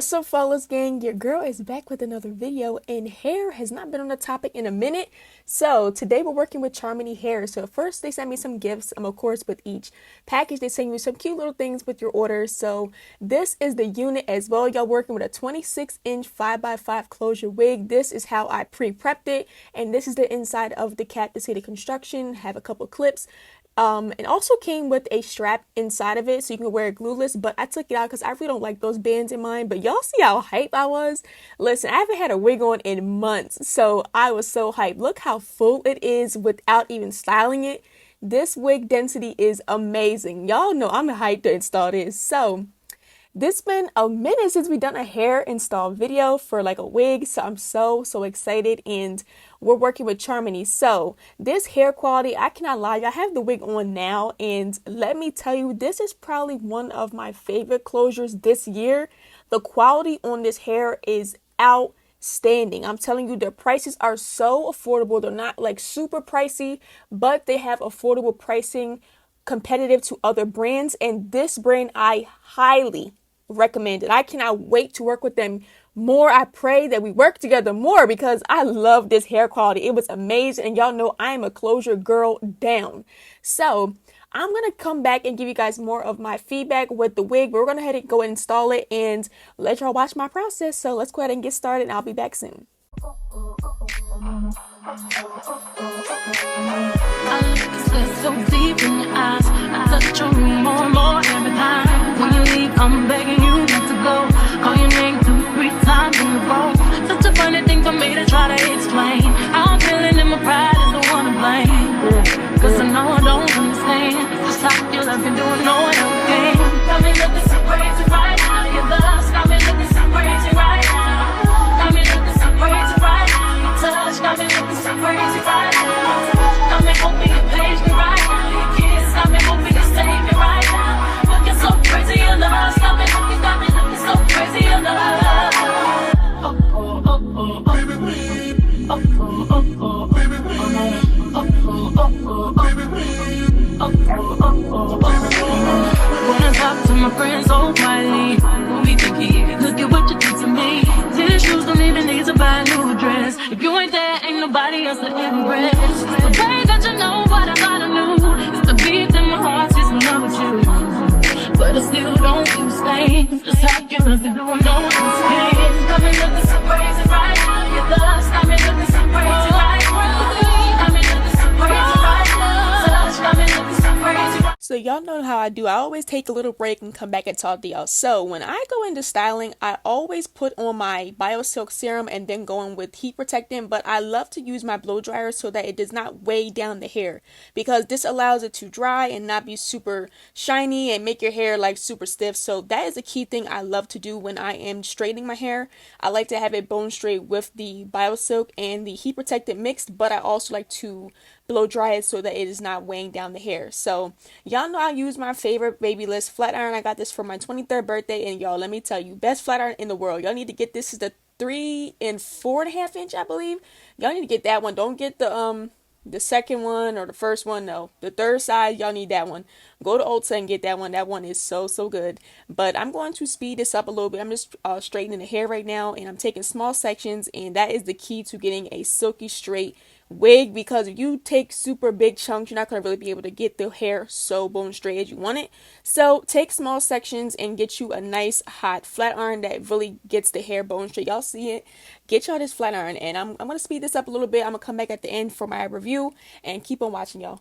What's up, fellas gang? Your girl is back with another video, and hair has not been on the topic in a minute. So today we're working with Charmanty hair. So first they sent me some gifts. Of course, with each package they send you some cute little things with your order. So this is the unit as well. Y'all working with a 26-inch 5x5 closure wig. This is how I pre-prepped it, and this is the inside of the cap to see the construction. Have a couple clips. It also came with a strap inside of it so you can wear it glueless, but I took it out because I really don't like those bands in mine. But y'all see how hype I was? Listen, I haven't had a wig on in months, so I was so hyped. Look how full it is without even styling it. This wig density is amazing. Y'all know I'm hyped to install this. So this been a minute since we done a hair install video for like a wig, so I'm so excited, and we're working with Charmanty. So this hair quality, I cannot lie, I have the wig on now, and let me tell you, this is probably one of my favorite closures this year. The quality on this hair is outstanding. I'm telling you, the prices are so affordable. They're not like super pricey, but they have affordable pricing competitive to other brands, and this brand I highly recommend it. I cannot wait to work with them more. I pray that we work together more because I love this hair quality. It was amazing, and y'all know I am a closure girl down. So I'm gonna come back and give you guys more of my feedback with the wig. We're gonna go and install it and let y'all watch my process. So let's go ahead and get started, and I'll be back soon. So deep in your eyes, I touch you more and more every time. When you leave, I'm begging you not to go. Call your name 2-3 times in a row. Such a funny thing for me to try to explain. How I'm feeling and my pride is the one to blame. Cause I know I don't understand just how you love me doing no one else can. Got me looking so crazy right now. Your love's got me looking so crazy right now. Got me looking so crazy right now. Your touch got me looking so crazy right now. Got me hoping you page me right now. Your kiss got me hoping you save me right now. Looking so crazy, your love got me looking so crazy, your love. Oh oh oh oh oh, baby please. Oh oh oh oh, baby please. Oh oh oh oh, baby please. Oh oh oh oh. Wanna talk to my friends so quietly. We thinking, look at what you did to me. These shoes don't even need to buy a new dress. If you ain't there, ain't nobody else to impress. The way that you know what I thought I knew is the beat in my heart is in love with you. But I still don't feel staying. Just how you love to do, I'm no one's pain. Got me looking so crazy right now. Your love's got me looking so crazy right now. Got me looking so crazy right now. Touch got me looking so crazy right now. So y'all know how I do. I always take a little break and come back and talk to y'all. So when I go into styling, I always put on my BioSilk serum and then go in with heat protectant. But I love to use my blow dryer so that it does not weigh down the hair, because this allows it to dry and not be super shiny and make your hair like super stiff. So that is a key thing I love to do when I am straightening my hair. I like to have it bone straight with the BioSilk and the heat protectant mixed, but I also like to blow dry it so that it is not weighing down the hair. So y'all know I use my favorite Babyliss flat iron. I got this for my 23rd birthday, and y'all, let me tell you, best flat iron in the world. Y'all need to get this. Is the 3 4.5 inch, I believe. Y'all need to get that one. Don't get the second one or the first one. No, the third size, y'all need that one. Go to Ulta and get that one. That one is so good. But I'm going to speed this up a little bit. I'm just straightening the hair right now, and I'm taking small sections, and that is the key to getting a silky straight wig, because if you take super big chunks, you're not going to really be able to get the hair so bone straight as you want it. So take small sections and get you a nice hot flat iron that really gets the hair bone straight. Y'all see it? Get y'all this flat iron, and I'm going to speed this up a little bit. I'm going to come back at the end for my review, and keep on watching, y'all.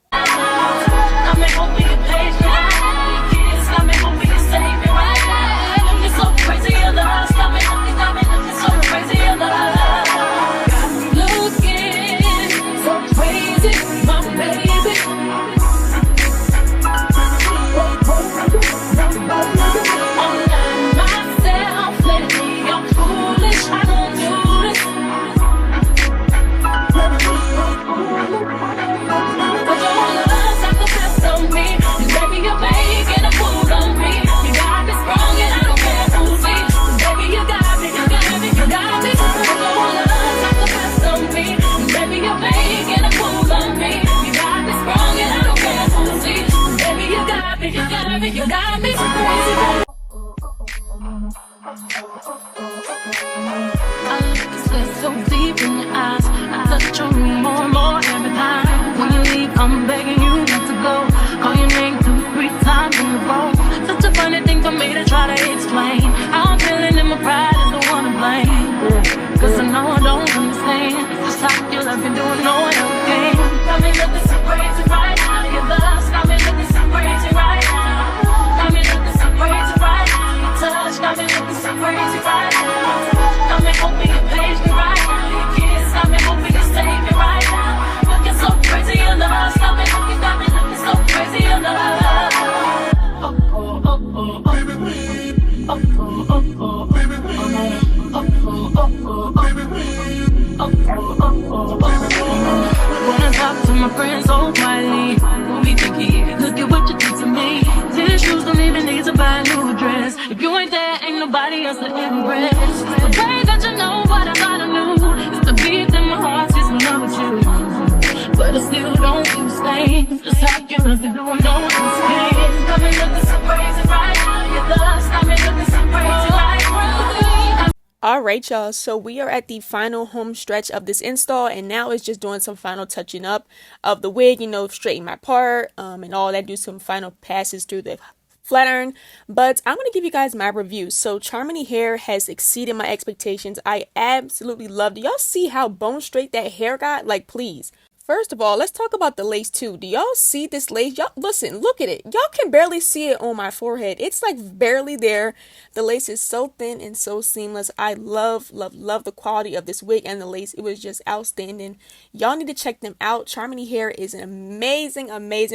so quietly. Who be thinking? Look at what you did to me. These shoes don't even need to buy a new dress. If you ain't there, ain't nobody else to impress. The way that you know what I thought I knew is the beat in my heart is in love with you. But I still don't feel staying. Just how you look if you don't know what's pain. Got me looking so crazy right now. Your love's got me looking so crazy right now. Alright y'all, so we are at the final home stretch of this install, and now it's just doing some final touching up of the wig, you know, straighten my part and all that, do some final passes through the flat iron. But I'm going to give you guys my review. So Charmanty hair has exceeded my expectations. I absolutely loved it. Y'all see how bone straight that hair got? Like, please. First of all, let's talk about the lace too. Do y'all see this lace? Y'all, listen, look at it. Y'all can barely see it on my forehead. It's like barely there. The lace is so thin and so seamless. I love the quality of this wig and the lace. It was just outstanding. Y'all need to check them out. Charmanty Hair is an amazing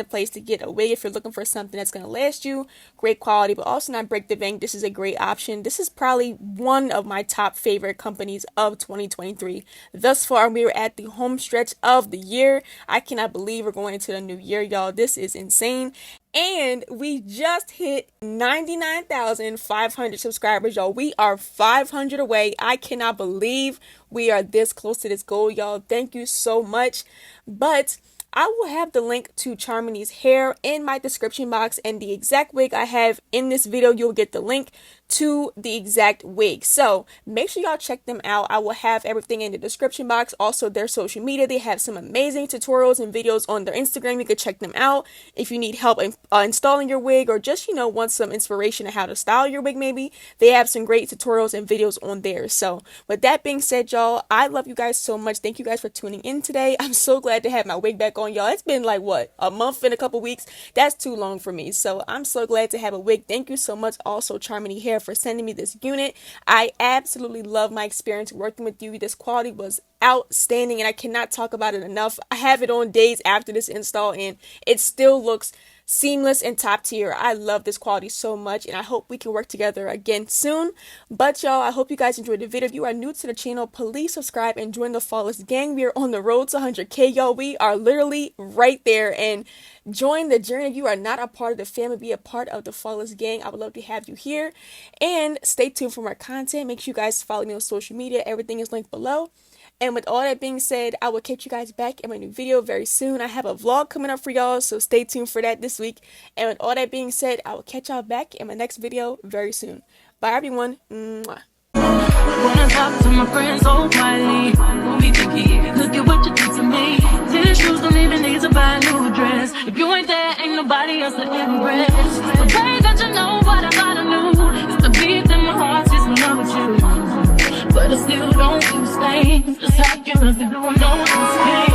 place to get a wig if you're looking for something that's going to last you. Great quality, but also not break the bank. This is a great option. This is probably one of my top favorite companies of 2023. Thus far, we were at the home stretch of the year. I cannot believe we're going into the new year, y'all. This is insane. And we just hit 99,500 subscribers, y'all. We are 500 away. I cannot believe we are this close to this goal, y'all. Thank you so much. But I will have the link to Charmanty's hair in my description box, and the exact wig I have in this video, you'll get the link to the exact wig. So make sure y'all check them out. I will have everything in the description box. Also their social media, they have some amazing tutorials and videos on their Instagram. You could check them out if you need help installing your wig, or just, you know, want some inspiration on how to style your wig. Maybe they have some great tutorials and videos on there. So with that being said, y'all, I love you guys so much. Thank you guys for tuning in today. I'm so glad to have my wig back on, y'all. It's been like what, a month and a couple weeks. That's too long for me, so I'm so glad to have a wig. Thank you so much also Charmanty Hair for sending me this unit. I absolutely love my experience working with you. This quality was outstanding and I cannot talk about it enough. I have it on days after this install and it still looks seamless and top tier. I love this quality so much, and I hope we can work together again soon. But y'all, I hope you guys enjoyed the video. If you are new to the channel, please subscribe and join the Flawless gang. We are on the road to 100K, y'all. We are literally right there, and join the journey. If you are not a part of the family, be a part of the Flawless gang. I would love to have you here, and stay tuned for more content. Make sure you guys follow me on social media. Everything is linked below. And with all that being said, I will catch you guys back in my new video very soon. I have a vlog coming up for y'all, so stay tuned for that this week. And with all that being said, I will catch y'all back in my next video very soon. Bye, everyone. Mwah. When I talk to my friends so quietly, who be thinking? Look at what you did to me. These shoes don't even need to buy a new dress. If you ain't there, ain't nobody else to impress. The way that you know what I thought I knew is the beat in my heart is in love with you. But I still don't feel staying. Just how you look if you don't know what's pain.